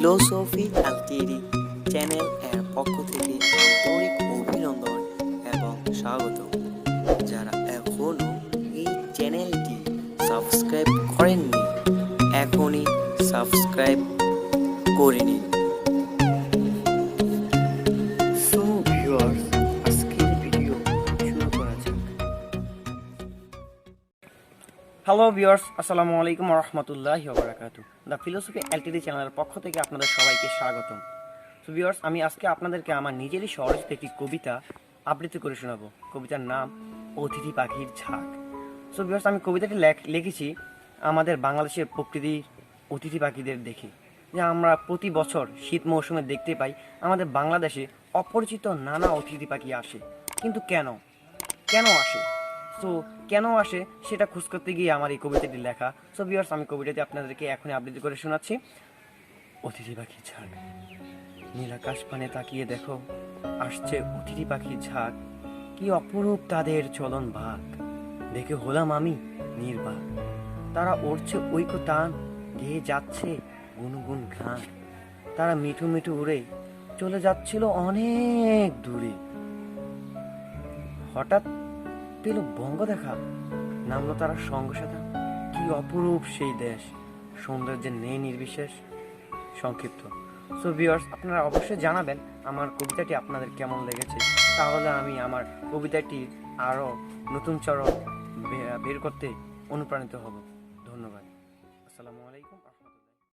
Philosophy Ltd channel এর পক্ষ থেকে আন্তরিক অভিনন্দন এবং স্বাগত। যারা এখনো এই চ্যানেলটি সাবস্ক্রাইব করেননি, এখনই সাবস্ক্রাইব করে নিন। সো ভিউয়ার্স, আজকের ভিডিও শুরু করা যাক। হ্যালো ভিউয়ার্স, আসসালামু আলাইকুম রহমতুল্লাহি ওয়া বারাকাতুহু। দ্য ফিলোসফি এলটিডি চ্যানেলের পক্ষ থেকে আপনাদের সবাইকে স্বাগতম। সো ভিউয়ার্স, আমি আজকে আপনাদেরকে আমার নিজেরই স্বরচিত একটি কবিতা আবৃত্তি করে শোনাবো। কবিতার নাম অতিথি পাখির ঝাঁক। সো ভিউয়ার্স, আমি কবিতাটি লিখেছি আমাদের বাংলাদেশের প্রকৃতির অতিথি পাখিদের দেখে, যে আমরা প্রতি বছর শীত মৌসুমে দেখতে পাই আমাদের বাংলাদেশে অপরিচিত নানা অতিথি পাখি আসে। কিন্তু কেন আসে? সো কেন আসে সেটা খোঁজ করতে গিয়ে আমার এই কবিতাটি লেখা। সো ভিউয়ার্স, আমি কবিতাটি আপনাদেরকে এখনই আবৃত্তি করে শোনাচ্ছি। অতিথি পাখির ঝাঁক। নীল আকাশ পানে তাকিয়ে দেখো, আসছে অতিথি পাখির ঝাঁক। কি অপরূপ তাদের চলন ভাগ, দেখে হলাম আমি নির্বাক। তারা উড়ছে ঐক্য টান, গেয়ে যাচ্ছে গুনগুন ঘ্রাণ। তারা মিঠু মিঠু উড়ে চলে যাচ্ছিল অনেক দূরে। হঠাৎ পেল বঙ্গ দেখা, নামলো তারা সঙ্গসাথা। কি অপরূপ সেই দেশ, সৌন্দর্যের নেই নির্বিশেষ। সংক্ষিপ্ত। সো ভিউয়ার্স, আপনারা অবশ্যই জানাবেন আমার কবিতাটি আপনাদের কেমন লেগেছে, তাহলে আমি আমার কবিতাটি আরও নতুন চরণ বের করতে অনুপ্রাণিত হব। ধন্যবাদ।